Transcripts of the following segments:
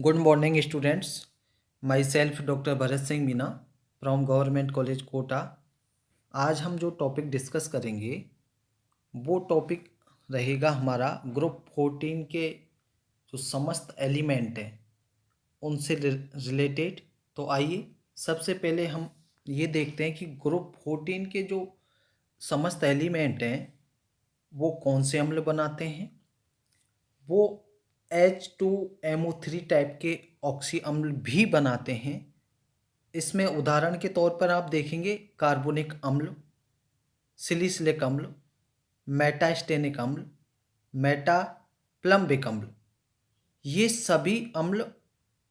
Good morning, students. Myself, Dr. Bharat Singh Meena from Government College Kota. आज हम जो topic discuss करेंगे वो टॉपिक रहेगा हमारा ग्रुप 14 के जो समस्त एलिमेंट हैं उनसे रिलेटेड। तो आइए सबसे पहले हम ये देखते हैं कि ग्रुप 14 के जो समस्त एलिमेंट हैं वो कौन से अम्ल बनाते हैं। वो H2MO3 टाइप के ऑक्सी अम्ल भी बनाते हैं। इसमें उदाहरण के तौर पर आप देखेंगे कार्बोनिक अम्ल, सिलिसिलिक अम्ल, मेटास्टेनिक अम्ल, मेटाप्लम्बिक अम्ल। ये सभी अम्ल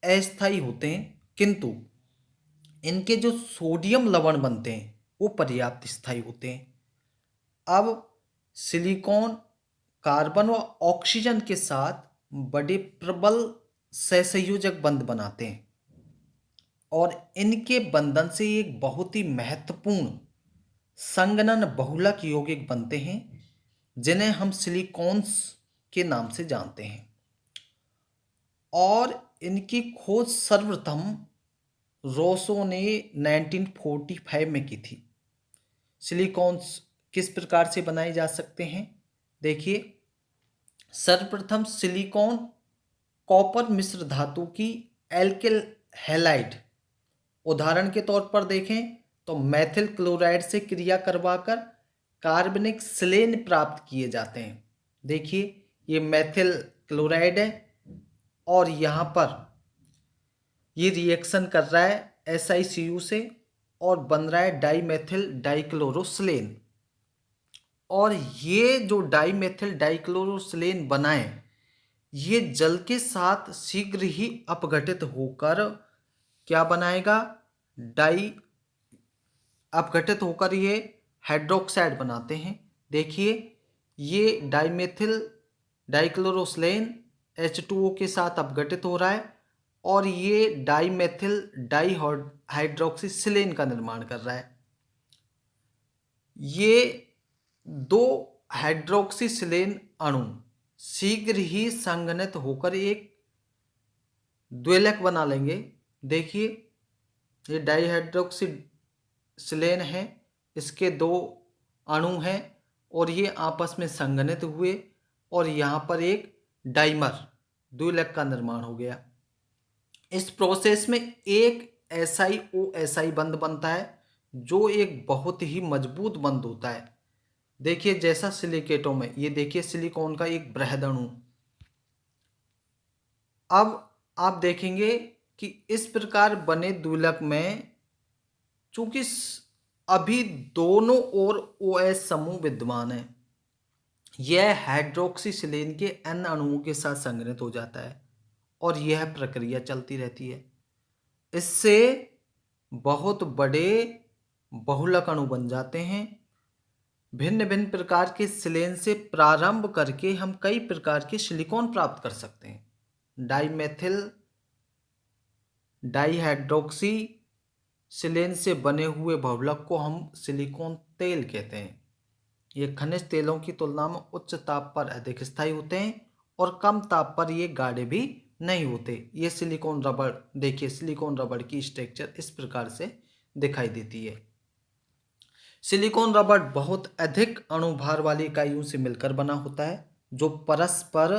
अस्थायी होते हैं, किंतु इनके जो सोडियम लवण बनते हैं वो पर्याप्त स्थायी होते हैं। अब सिलिकॉन कार्बन व ऑक्सीजन के साथ बड़े प्रबल सहसंयोजक बंध बनाते हैं और इनके बंधन से एक बहुत ही महत्वपूर्ण संगनन बहुलक यौगिक बनते हैं जिन्हें हम सिलिकॉन्स के नाम से जानते हैं। और इनकी खोज सर्वप्रथम रोसो ने 1945 में की थी। सिलिकॉन्स किस प्रकार से बनाए जा सकते हैं, देखिए। सर्वप्रथम सिलिकॉन कॉपर मिश्र धातु की एल्किल हैलाइड, उदाहरण के तौर पर देखें तो मैथिल क्लोराइड से क्रिया करवाकर कार्बनिक सिलेन प्राप्त किए जाते हैं। देखिए ये मैथिल क्लोराइड है और यहाँ पर ये रिएक्शन कर रहा है SiCu से और बन रहा है डाईमेथिल डाइक्लोरोसिलेन। और ये जो डाईमेथिल डाइक्लोरोसिलेन बनाए ये जल के साथ शीघ्र ही अपघटित होकर क्या बनाएगा, अपघटित होकर ये हाइड्रोक्साइड बनाते हैं। देखिए ये डाईमेथिल डाइक्लोरोसिलेन H2O के साथ अपघटित हो रहा है और ये डाईमेथिल डाइहाइड्रोक्सीसिलेन का निर्माण कर रहा है। ये दो हाइड्रोक्सीसिलेन अणु शीघ्र ही संघनित होकर एक द्विलक बना लेंगे। देखिए ये डाइहाइड्रोक्सीसिलेन है, इसके दो अणु हैं और ये आपस में संघनित हुए और यहाँ पर एक डाइमर द्विलक का निर्माण हो गया। इस प्रोसेस में एक SiO बंध बनता है जो एक बहुत ही मजबूत बंध होता है। देखिए जैसा सिलिकेटों में, ये देखिए सिलिकॉन का एक बृहद अणु। अब आप देखेंगे कि इस प्रकार बने द्विलक में चूंकि अभी दोनों ओर OH समूह विद्यमान है, यह हाइड्रोक्सीसिलेन के N अणुओं के साथ संघनित हो जाता है और यह प्रक्रिया चलती रहती है। इससे बहुत बड़े बहुलक अणु बन जाते हैं। भिन्न भिन्न प्रकार के सिलेन से प्रारंभ करके हम कई प्रकार के सिलिकॉन प्राप्त कर सकते हैं। डाईमेथिल डाइहाइड्रोक्सी सिलेन से बने हुए बहुलक को हम सिलिकॉन तेल कहते हैं। ये खनिज तेलों की तुलना में उच्च ताप पर अधिक स्थायी होते हैं और कम ताप पर ये गाढ़े भी नहीं होते। ये सिलिकॉन रबड़, देखिए सिलिकॉन रबड़ की स्ट्रक्चर इस प्रकार से दिखाई देती है। सिलिकॉन रबड़ बहुत अधिक अणुभार वाली इकाइयों से मिलकर बना होता है जो परस्पर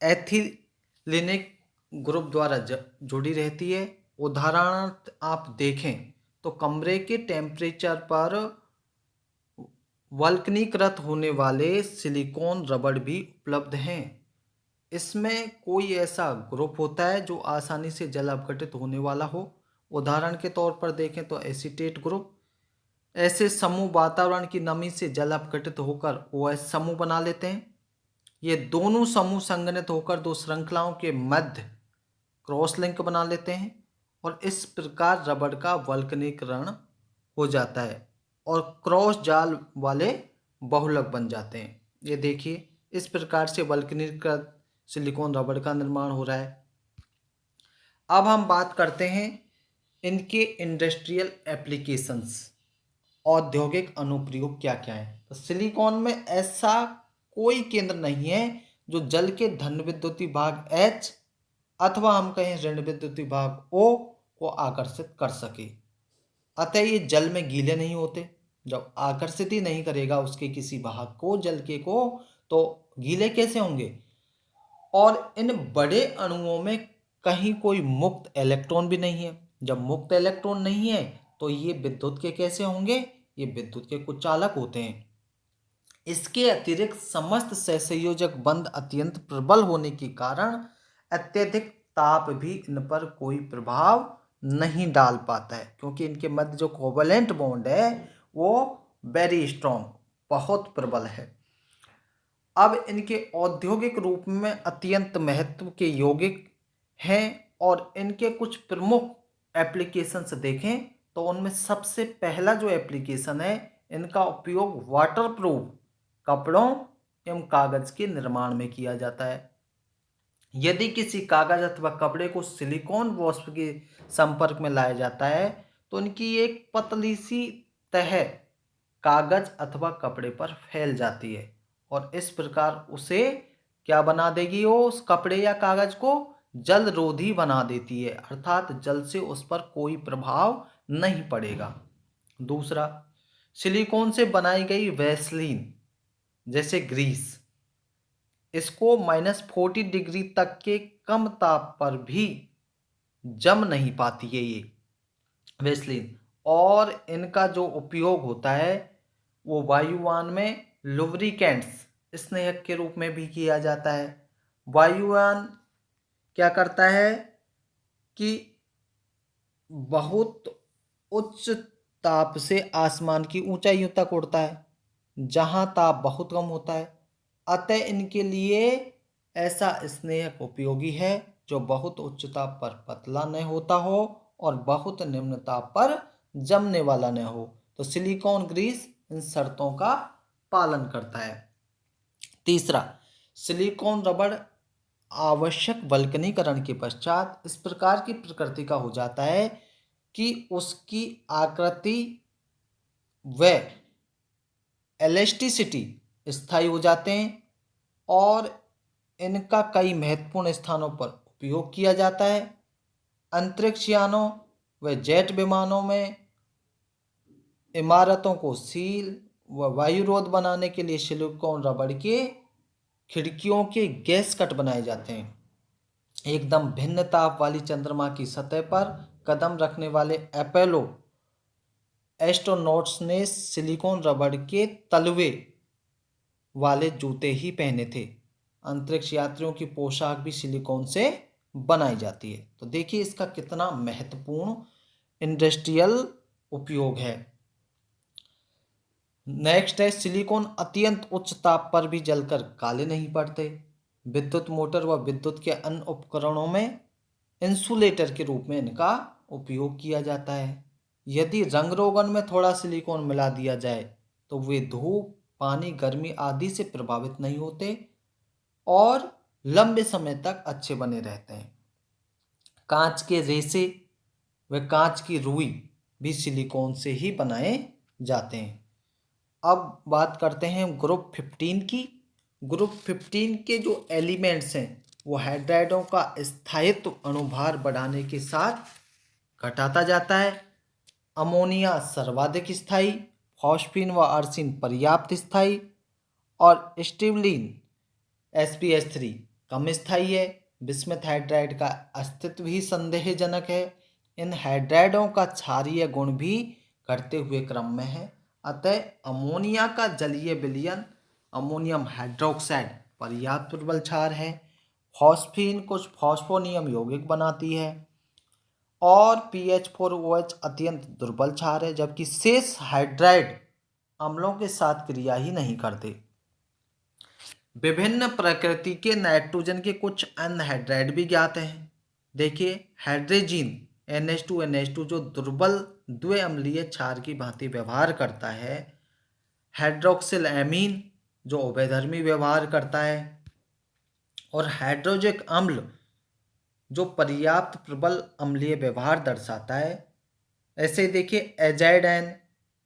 एथिलीनिक ग्रुप द्वारा जुड़ी रहती है। उदाहरण आप देखें तो कमरे के टेम्परेचर पर वल्कनीकृत होने वाले सिलिकॉन रबड़ भी उपलब्ध हैं। इसमें कोई ऐसा ग्रुप होता है जो आसानी से जल अपघटित होने वाला हो। उदाहरण के तौर पर देखें तो एसीटेट ग्रुप। ऐसे समूह वातावरण की नमी से जल अपघटित होकर OH समूह बना लेते हैं। ये दोनों समूह संघनित होकर दो श्रृंखलाओं के मध्य क्रॉस लिंक बना लेते हैं और इस प्रकार रबड़ का वल्कनीकरण हो जाता है और क्रॉस जाल वाले बहुलक बन जाते हैं। ये देखिए इस प्रकार से वल्कनीकृत सिलिकॉन रबड़ का निर्माण हो रहा है। अब हम बात करते हैं इनके इंडस्ट्रियल एप्लीकेशंस, औद्योगिक अनुप्रयोग क्या क्या है। तो सिलिकॉन में ऐसा कोई केंद्र नहीं है जो जल के धन विद्युतीय भाग H अथवा हम कहें ऋण विद्युत भाग O को आकर्षित कर सके। अतः ये जल में गीले नहीं होते। जब आकर्षित ही नहीं करेगा उसके किसी भाग को, जल के को, तो गीले कैसे होंगे। और इन बड़े अणुओं में कहीं कोई मुक्त इलेक्ट्रॉन भी नहीं है। जब मुक्त इलेक्ट्रॉन नहीं है तो ये विद्युत के कैसे होंगे, ये विद्युत के कुचालक होते हैं। इसके अतिरिक्त समस्त सहसंयोजक बंध अत्यंत प्रबल होने के कारण अत्यधिक ताप भी इन पर कोई प्रभाव नहीं डाल पाता है, क्योंकि इनके मध्य जो कोवलेंट बॉन्ड है वो वेरी स्ट्रॉन्ग, बहुत प्रबल है। अब इनके औद्योगिक रूप में अत्यंत महत्व के यौगिक हैं और इनके कुछ प्रमुख एप्लीकेशंस देखें तो उनमें सबसे पहला जो एप्लीकेशन है, इनका उपयोग वाटरप्रूफ कपड़ों एवं कागज के निर्माण में किया जाता है। यदि किसी कागज अथवा कपड़े को सिलिकॉन वाष्प के संपर्क में लाया जाता है तो इनकी एक पतली सी तह कागज अथवा कपड़े पर फैल जाती है और इस प्रकार उसे क्या बना देगी, वो उस कपड़े या कागज को जल रोधी बना देती है, अर्थात जल से उस पर कोई प्रभाव नहीं पड़ेगा। दूसरा, सिलिकॉन से बनाई गई वैसलीन जैसे ग्रीस, इसको -40 डिग्री तक के कम ताप पर भी जम नहीं पाती है ये वैसलीन। और इनका जो उपयोग होता है वो वायुयान में लुब्रिकेंट्स, स्नेहक के रूप में भी किया जाता है। वायुयान क्या करता है कि बहुत उच्च ताप से आसमान की ऊंचाइयों तक उड़ता है जहां ताप बहुत कम होता है। अतः इनके लिए ऐसा स्नेहक उपयोगी है जो बहुत उच्च ताप पर पतला न होता हो और बहुत निम्न ताप पर जमने वाला न हो। तो सिलिकॉन ग्रीस इन शर्तों का पालन करता है। तीसरा, सिलिकॉन रबड़ आवश्यक वल्कनीकरण के पश्चात इस प्रकार की प्रकृति का हो जाता है कि उसकी आकृति व इलास्टिसिटी स्थायी हो जाते हैं और इनका कई महत्वपूर्ण स्थानों पर उपयोग किया जाता है। अंतरिक्ष यानों व जेट विमानों में इमारतों को सील व वायुरोध बनाने के लिए सिलिकॉन रबड़ के खिड़कियों के गैस कट बनाए जाते हैं। एकदम भिन्न ताप वाली चंद्रमा की सतह पर कदम रखने वाले अपोलो एस्ट्रोनॉट्स ने सिलिकॉन रबड़ के तलवे वाले जूते ही पहने थे। अंतरिक्ष यात्रियों की पोशाक भी सिलिकॉन से बनाई जाती है। तो देखिए इसका कितना महत्वपूर्ण इंडस्ट्रियल उपयोग है। नेक्स्ट है, सिलिकॉन अत्यंत उच्च ताप पर भी जलकर काले नहीं पड़ते। विद्युत मोटर व विद्युत के अन्य उपकरणों में इंसुलेटर के रूप में इनका उपयोग किया जाता है। यदि रंग रोगन में थोड़ा सिलिकॉन मिला दिया जाए तो वे धूप, पानी, गर्मी आदि से प्रभावित नहीं होते और लंबे समय तक अच्छे बने रहते हैं। कांच के रेसे व कांच की रुई भी सिलिकॉन से ही बनाए जाते हैं। अब बात करते हैं ग्रुप 15 की। ग्रुप 15 के जो एलिमेंट्स हैं वो हाइड्राइडों का स्थायित्व अणुभार बढ़ाने के साथ घटाता जाता है। अमोनिया सर्वाधिक स्थायी, फॉस्फीन व अर्सिन पर्याप्त स्थायी और स्टिवलिन SpH3 कम स्थायी है। बिस्मथ हाइड्राइड का अस्तित्व ही संदेहजनक है। इन हाइड्राइडों का क्षारीय गुण भी घटते हुए क्रम में है। अतः अमोनिया का जलीय विलयन अमोनियम हाइड्रोक्साइड पर्याप्त प्रबल क्षार है। फॉस्फीन कुछ फॉस्फोनियम यौगिक बनाती है और PH4OH अत्यंत दुर्बल क्षार है, जबकि शेष हाइड्राइड अम्लों के साथ क्रिया ही नहीं करते। विभिन्न प्रकृति के नाइट्रोजन के कुछ अन्य हाइड्राइड भी ज्ञात हैं। देखिए हाइड्रोजीन NH2 जो दुर्बल द्विअम्लीय क्षार की भांति व्यवहार करता है। हाइड्रोक्सिल एमीन जो उभयधर्मी व्यवहार करता है और हाइड्रोजिक अम्ल जो पर्याप्त प्रबल अम्लीय व्यवहार दर्शाता है। ऐसे देखिए एजाइड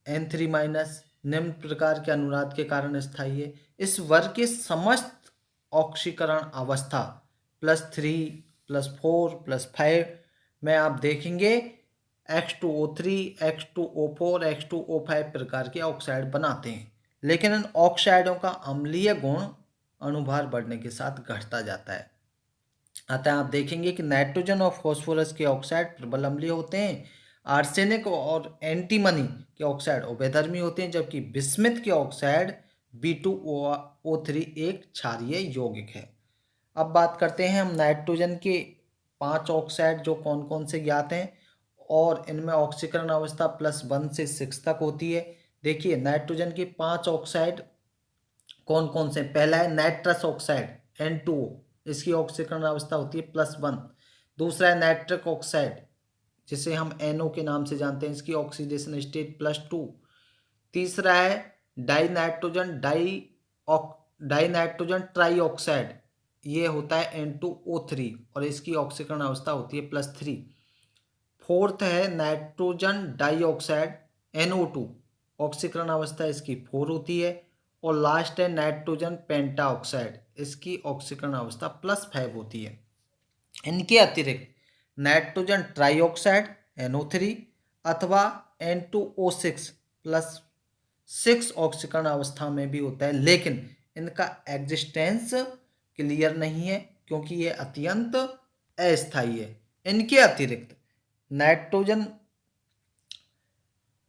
N3- निम्न प्रकार के अनुनाद के कारण स्थायी है। इस वर्ग के समस्त ऑक्सीकरण अवस्था +3, +4 +5 में आप देखेंगे H2O3, H2O4, H2O5 प्रकार के ऑक्साइड बनाते हैं। लेकिन इन ऑक्साइडों का अम्लीय गुण अणुभार बढ़ने के साथ घटता जाता है। अतः आप देखेंगे कि नाइट्रोजन और फास्फोरस के ऑक्साइड प्रबल अम्लीय होते हैं, आर्सेनिक और एंटीमनी के ऑक्साइड उभयधर्मी होते हैं, जबकि बिस्मिथ के ऑक्साइड B2O3 एक क्षारीय यौगिक है। अब बात करते हैं हम नाइट्रोजन के 5 ऑक्साइड जो कौन कौन से ज्ञात हैं और इनमें ऑक्सीकरण अवस्था +1 से 6 तक होती है। देखिए नाइट्रोजन के 5 ऑक्साइड कौन कौन से? पहला है नाइट्रस ऑक्साइड N2O, इसकी ऑक्सीकरण अवस्था होती है +1। दूसरा है नाइट्रिक ऑक्साइड जिसे हम NO के नाम से जानते हैं, इसकी ऑक्सीडेशन स्टेट +2। तीसरा है डाइनाइट्रोजन ट्राईऑक्साइड, ये होता है N2O3 और इसकी ऑक्सीकरण अवस्था होती है +3। फोर्थ है नाइट्रोजन डाइऑक्साइड NO2, ऑक्सीकरण अवस्था इसकी 4 होती है। और लास्ट है नाइट्रोजन पेंटाऑक्साइड, इसकी ऑक्सीकरण अवस्था +5 होती है। इनके अतिरिक्त नाइट्रोजन ट्राईऑक्साइड NO3 अथवा N2O6 ऑक्सीकरण अवस्था में भी होता है, लेकिन इनका एग्जिस्टेंस क्लियर नहीं है क्योंकि ये अत्यंत अस्थायी है। इनके अतिरिक्त नाइट्रोजन,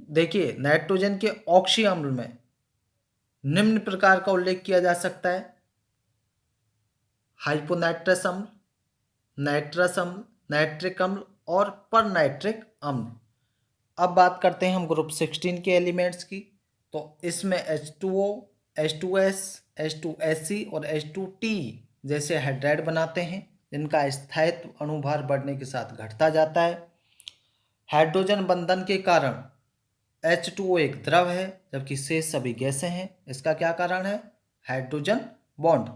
देखिए नाइट्रोजन के ऑक्सी अम्ल में निम्न प्रकार का उल्लेख किया जा सकता है: हाइपोनाइट्रस अम्ल, नाइट्रस अम्ल, नाइट्रिक अम्ल और परनाइट्रिक अम्ल। अब बात करते हैं हम ग्रुप 16 के एलिमेंट्स की। तो इसमें H2O, H2S, H2SC और H2T जैसे हाइड्राइड बनाते हैं, जिनका स्थायित्व अणुभार बढ़ने के साथ घटता जाता है। हाइड्रोजन बंधन के कारण H2O एक द्रव है, जबकि शेष सभी गैसें हैं। इसका क्या कारण है? Hydrogen bond.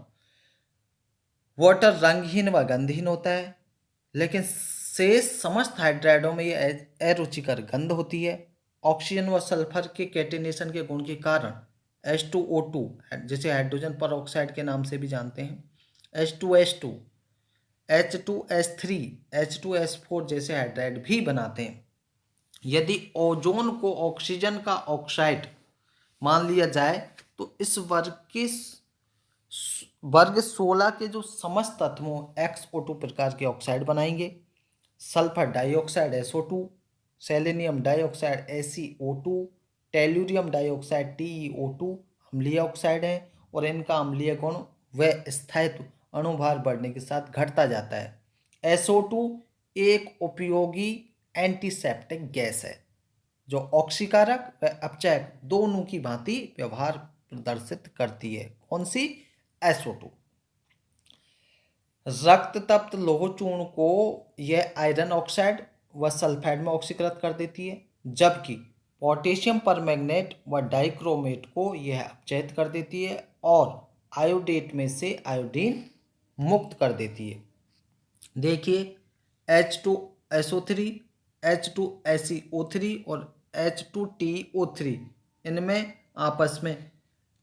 वाटर रंगहीन व गंधहीन होता है, लेकिन शेष समस्त हाइड्राइडों में ये अरुचिकर गंध होती है। ऑक्सीजन व सल्फर के कैटिनेशन के गुण के कारण H2O2, जिसे हाइड्रोजन परऑक्साइड के नाम से भी जानते हैं, H2S2, H2S3, H2S4 जैसे हाइड्राइड भी बनाते हैं। यदि ओजोन को ऑक्सीजन का ऑक्साइड मान लिया जाए तो इस वर्ग 16 के जो समस्त तत्वों XO2 प्रकार के ऑक्साइड बनाएंगे। Sulphur dioxide SO2, selenium dioxide ACO2, tellurium dioxide TeO2 अम्लीय ऑक्साइड है और इनका अम्लीय गुण व स्थायित्व अणुभार बढ़ने के साथ घटता जाता है। SO2 एक उपयोगी एंटीसेप्टिक गैस है जो ऑक्सीकारक व अपचायक दोनों की भांति व्यवहार प्रदर्शित करती है। कौन सी? SO2। रक्त तप्त लोह चूर्ण को यह आयरन ऑक्साइड व सल्फाइड में ऑक्सीकृत कर देती है, जबकि पोटेशियम परमैंगनेट व डाइक्रोमेट को यह अपचयित कर देती है और आयोडेट में से आयोडीन मुक्त कर देती है। देखिए H2SO3, H2SeO3 और H2TO3, इनमें आपस में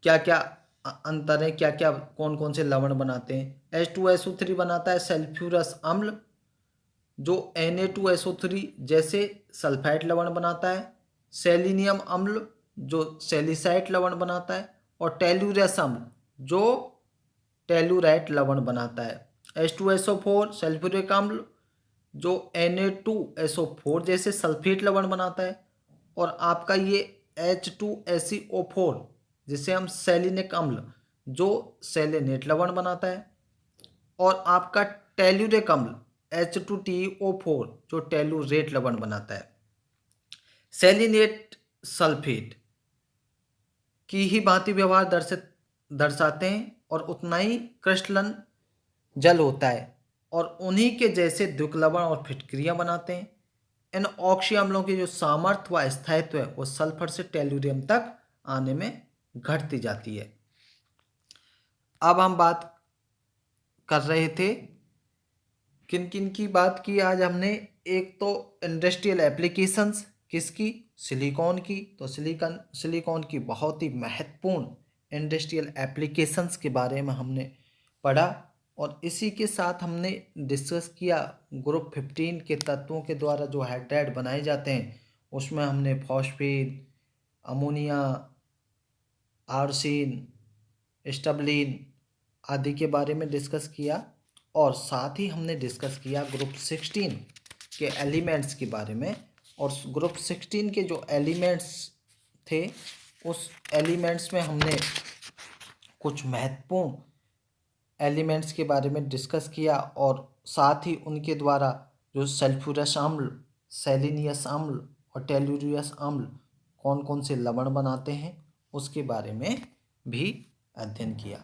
क्या क्या अंतर है, क्या क्या कौन कौन से लवण बनाते हैं? H2SO3 बनाता है सल्फ्यूरस अम्ल जो Na2SO3 जैसे सल्फाइड लवण बनाता है, सेलिनियम अम्ल जो सेलिसाइट लवण बनाता है और टेल्यूरस अम्ल जो टेल्यूराइट लवण बनाता है। H2SO4 सल्फ्यूरिक अम्ल जो Na2SO4 जैसे सल्फेट लवण बनाता है और आपका ये H2SeO4 जिसे हम सेलिनिक अम्ल जो सेलेनेट लवण बनाता है और आपका टेल्यूरिक अम्ल H2TeO4 जो टेल्यूरेट लवण बनाता है। सेलिनेट सल्फेट की ही भांति व्यवहार दर्शाते हैं और उतना ही क्रिस्टलन जल होता है और उन्हीं के जैसे द्विक लवण और फिटक्रियाँ बनाते हैं। इन ऑक्सी अम्लों की जो सामर्थ्य व स्थायित्व है वो सल्फर से टेल्यूरियम तक आने में घटती जाती है। अब हम बात कर रहे थे किन किन की बात की आज हमने। एक तो इंडस्ट्रियल एप्लीकेशंस, किसकी? सिलिकॉन की। तो सिलिकॉन की बहुत ही महत्वपूर्ण इंडस्ट्रियल एप्लीकेशंस के बारे में हमने पढ़ा। और इसी के साथ हमने डिस्कस किया ग्रुप 15 के तत्वों के द्वारा जो हाइड्राइड बनाए जाते हैं, उसमें हमने फॉस्फेट, अमोनिया, आर्सेन, स्टबलिन आदि के बारे में डिस्कस किया। और साथ ही हमने डिस्कस किया ग्रुप 16 के एलिमेंट्स के बारे में। और ग्रुप 16 के जो एलिमेंट्स थे, उस एलिमेंट्स में हमने कुछ महत्वपूर्ण एलिमेंट्स के बारे में डिस्कस किया और साथ ही उनके द्वारा जो सल्फ्यूरस अम्ल, सेलेनियस अम्ल और टेलुरियस अम्ल कौन कौन से लवण बनाते हैं, उसके बारे में भी अध्ययन किया।